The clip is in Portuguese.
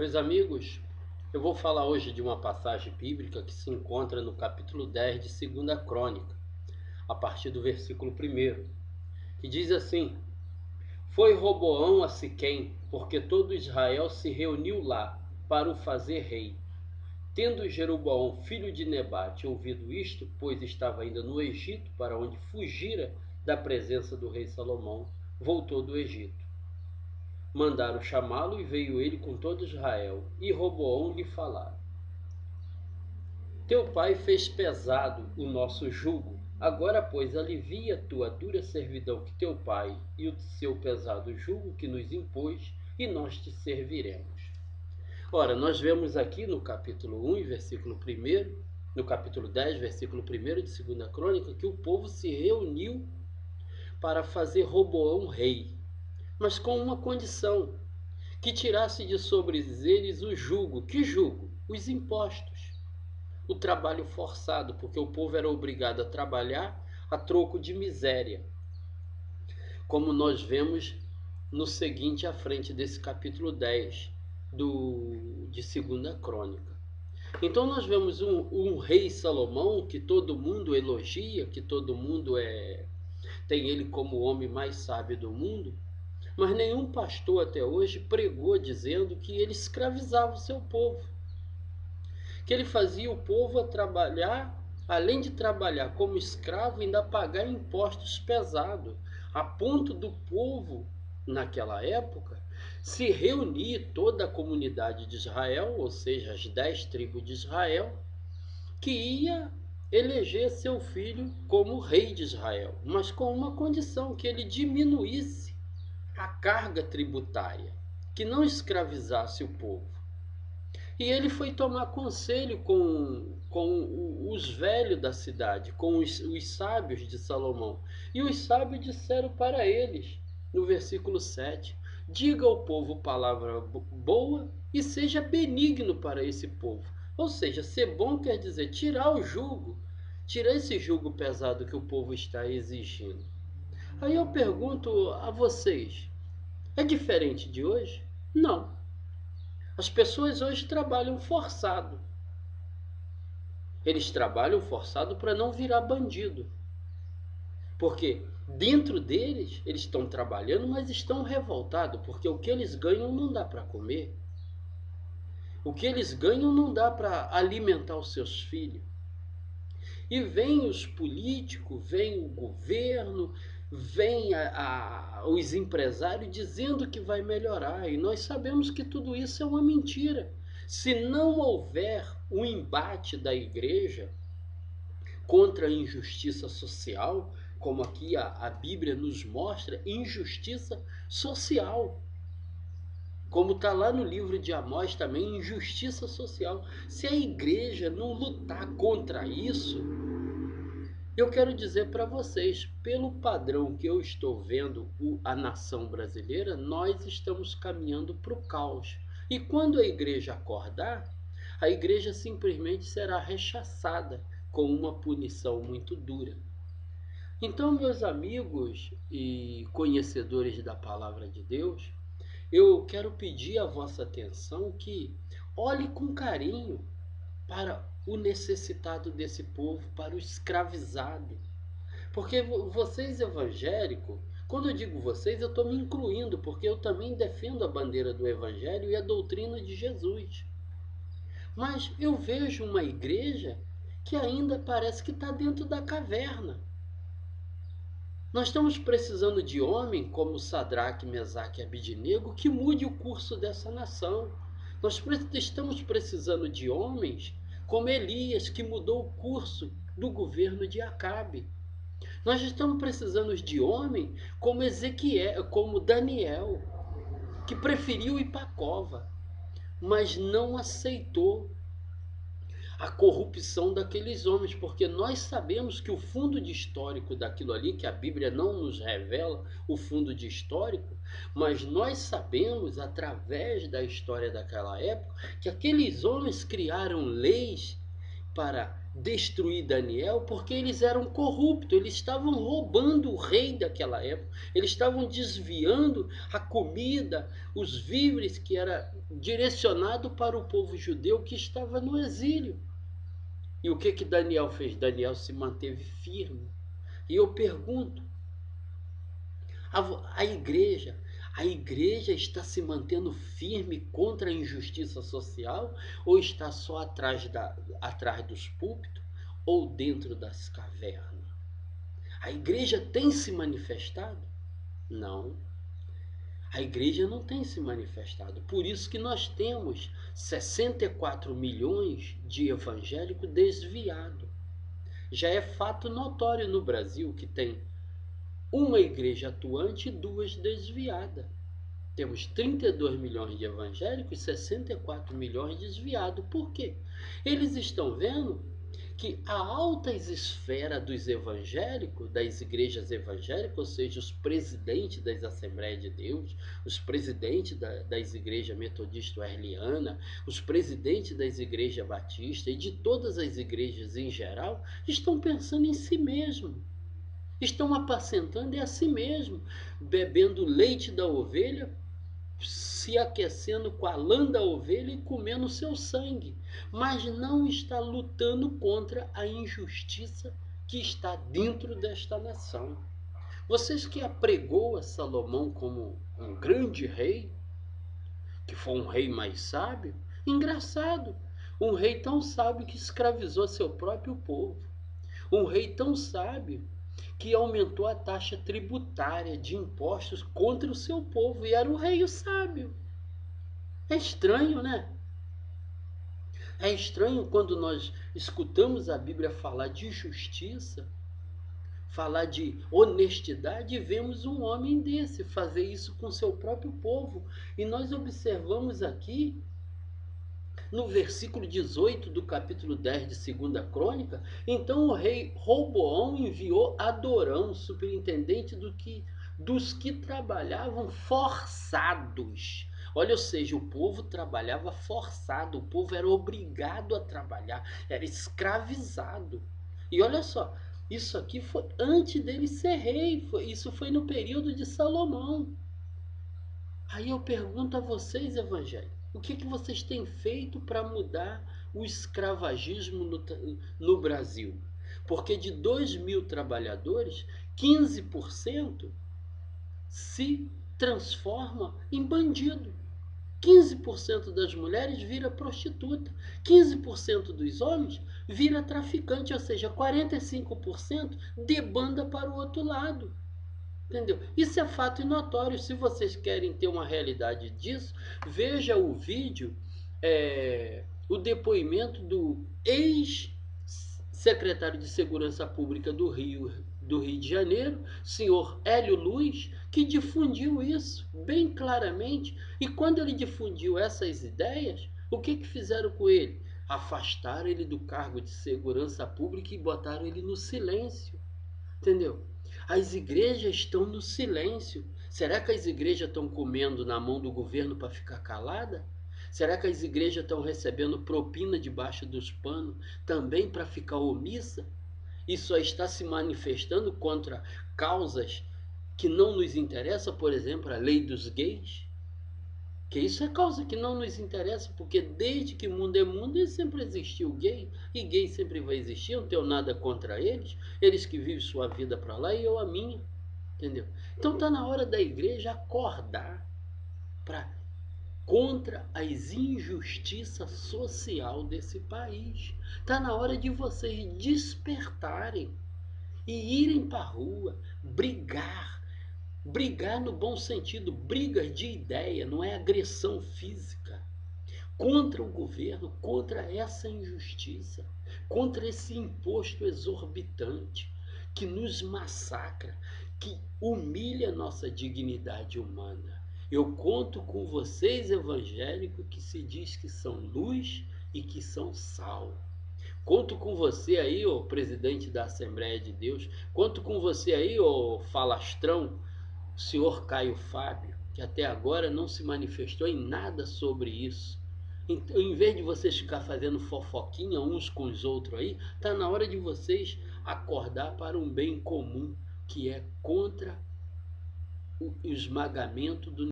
Meus amigos, eu vou falar hoje de uma passagem bíblica que se encontra no capítulo 10 de Segunda Crônica, a partir do versículo 1, que diz assim: Foi Roboão a Siquém, porque todo Israel se reuniu lá para o fazer rei. Tendo Jeroboão, filho de Nebate, ouvido isto, pois estava ainda no Egito, para onde fugira da presença do rei Salomão, voltou do Egito. Mandaram chamá-lo e veio ele com todo Israel, e Roboão lhe falaram: Teu pai fez pesado o nosso jugo. Agora, pois, alivia tua dura servidão que teu pai e o seu pesado jugo que nos impôs, e nós te serviremos. Ora, nós vemos aqui no capítulo 1, versículo 1, no capítulo 10, versículo 1 de 2 Crônica, que o povo se reuniu para fazer Roboão rei, mas com uma condição: que tirasse de sobre eles o jugo. Que jugo? Os impostos. O trabalho forçado, porque o povo era obrigado a trabalhar a troco de miséria, como nós vemos no seguinte à frente desse capítulo 10 de 2 Crônica. Então nós vemos um rei Salomão que todo mundo elogia, que todo mundo tem ele como o homem mais sábio do mundo, mas nenhum pastor até hoje pregou dizendo que ele escravizava o seu povo, que ele fazia o povo a trabalhar, além de trabalhar como escravo, ainda pagar impostos pesados, a ponto do povo, naquela época, se reunir toda a comunidade de Israel, ou seja, as 10 tribos de Israel, que ia eleger seu filho como rei de Israel, mas com uma condição: que ele diminuísse a carga tributária, que não escravizasse o povo. E ele foi tomar conselho com os velhos da cidade, com os sábios de Salomão. E os sábios disseram para eles, no versículo 7, diga ao povo palavra boa e seja benigno para esse povo. Ou seja, ser bom quer dizer tirar o jugo, tirar esse jugo pesado que o povo está exigindo. Aí eu pergunto a vocês, é diferente de hoje? Não. As pessoas hoje trabalham forçado. Eles trabalham forçado para não virar bandido. Porque dentro deles, eles estão trabalhando, mas estão revoltados, porque o que eles ganham não dá para comer. O que eles ganham não dá para alimentar os seus filhos. E vem os políticos, vem o governo, vem os empresários dizendo que vai melhorar. E nós sabemos que tudo isso é uma mentira. Se não houver um embate da igreja contra a injustiça social, como aqui a Bíblia nos mostra, injustiça social. Como está lá no livro de Amós também, injustiça social. Se a igreja não lutar contra isso, eu quero dizer para vocês, pelo padrão que eu estou vendo a nação brasileira, nós estamos caminhando para o caos. E quando a igreja acordar, a igreja simplesmente será rechaçada com uma punição muito dura. Então, meus amigos e conhecedores da palavra de Deus, eu quero pedir a vossa atenção que olhe com carinho para o necessitado desse povo, para o escravizado. Porque vocês evangélicos, quando eu digo vocês, eu estou me incluindo, porque eu também defendo a bandeira do evangelho e a doutrina de Jesus. Mas eu vejo uma igreja que ainda parece que está dentro da caverna. Nós estamos precisando de homem como Sadraque, Mesaque e Abidnego que mude o curso dessa nação. Nós estamos precisando de homens como Elias, que mudou o curso do governo de Acabe. Nós estamos precisando de homem como Ezequiel, como Daniel, que preferiu ir para a cova, mas não aceitou a corrupção daqueles homens, porque nós sabemos que o fundo de histórico daquilo ali, que a Bíblia não nos revela o fundo de histórico, mas nós sabemos através da história daquela época que aqueles homens criaram leis para destruir Daniel, porque eles eram corruptos, eles estavam roubando o rei daquela época, eles estavam desviando a comida, os víveres que era direcionado para o povo judeu que estava no exílio. E o que Daniel fez? Daniel se manteve firme. E eu pergunto, a igreja está se mantendo firme contra a injustiça social ou está só atrás dos púlpitos ou dentro das cavernas? A igreja tem se manifestado? Não. A igreja não tem se manifestado. Por isso que nós temos 64 milhões de evangélicos desviados. Já é fato notório no Brasil que tem uma igreja atuante e duas desviadas. Temos 32 milhões de evangélicos e 64 milhões desviados. Por quê? Eles estão vendo que a alta esfera dos evangélicos, das igrejas evangélicas, ou seja, os presidentes das Assembleias de Deus, os presidentes das igrejas metodistas wesleyana, os presidentes das igrejas batistas e de todas as igrejas em geral, estão pensando em si mesmo. Estão apacentando a si mesmo, bebendo leite da ovelha, se aquecendo com a lã da ovelha e comendo seu sangue, mas não está lutando contra a injustiça que está dentro desta nação. Vocês que apregou a Salomão como um grande rei, que foi um rei mais sábio, engraçado, um rei tão sábio que escravizou seu próprio povo, um rei tão sábio que aumentou a taxa tributária de impostos contra o seu povo, e era o rei sábio. É estranho, né? É estranho quando nós escutamos a Bíblia falar de justiça, falar de honestidade, e vemos um homem desse fazer isso com seu próprio povo. E nós observamos aqui no versículo 18 do capítulo 10 de 2ª Crônica, então o rei Roboão enviou Adorão, superintendente dos que trabalhavam forçados. Olha, ou seja, o povo trabalhava forçado, o povo era obrigado a trabalhar, era escravizado. E olha só, isso aqui foi antes dele ser rei, isso foi no período de Salomão. Aí eu pergunto a vocês, evangélicos, o que vocês têm feito para mudar o escravagismo no Brasil? Porque de 2.000 trabalhadores, 15% se transforma em bandido. 15% das mulheres vira prostituta. 15% dos homens vira traficante, ou seja, 45% debanda para o outro lado. Entendeu? Isso é fato notório. Se vocês querem ter uma realidade disso, veja o vídeo, o depoimento do ex-secretário de Segurança Pública do Rio de Janeiro, senhor Hélio Luz, que difundiu isso bem claramente. E quando ele difundiu essas ideias, o que fizeram com ele? Afastaram ele do cargo de segurança pública e botaram ele no silêncio. Entendeu? As igrejas estão no silêncio. Será que as igrejas estão comendo na mão do governo para ficar calada? Será que as igrejas estão recebendo propina debaixo dos panos também para ficar omissa? E só está se manifestando contra causas que não nos interessam, por exemplo, a lei dos gays? Que isso é causa que não nos interessa, porque desde que o mundo é mundo, sempre existiu gay, e gay sempre vai existir, eu não tenho nada contra eles que vivem sua vida para lá e eu a minha, entendeu? Então está na hora da igreja acordar contra as injustiças sociais desse país. Está na hora de vocês despertarem e irem para a rua, brigar no bom sentido, brigas de ideia, não é agressão física, contra o governo, contra essa injustiça, contra esse imposto exorbitante que nos massacra, que humilha nossa dignidade humana. Eu conto com vocês, evangélicos, que se diz que são luz e que são sal. Conto com você aí, ô presidente da Assembleia de Deus. Conto com você aí, ô falastrão, senhor Caio Fábio, que até agora não se manifestou em nada sobre isso. Então, em vez de vocês ficar fazendo fofoquinha uns com os outros aí, tá na hora de vocês acordar para um bem comum, que é contra o esmagamento do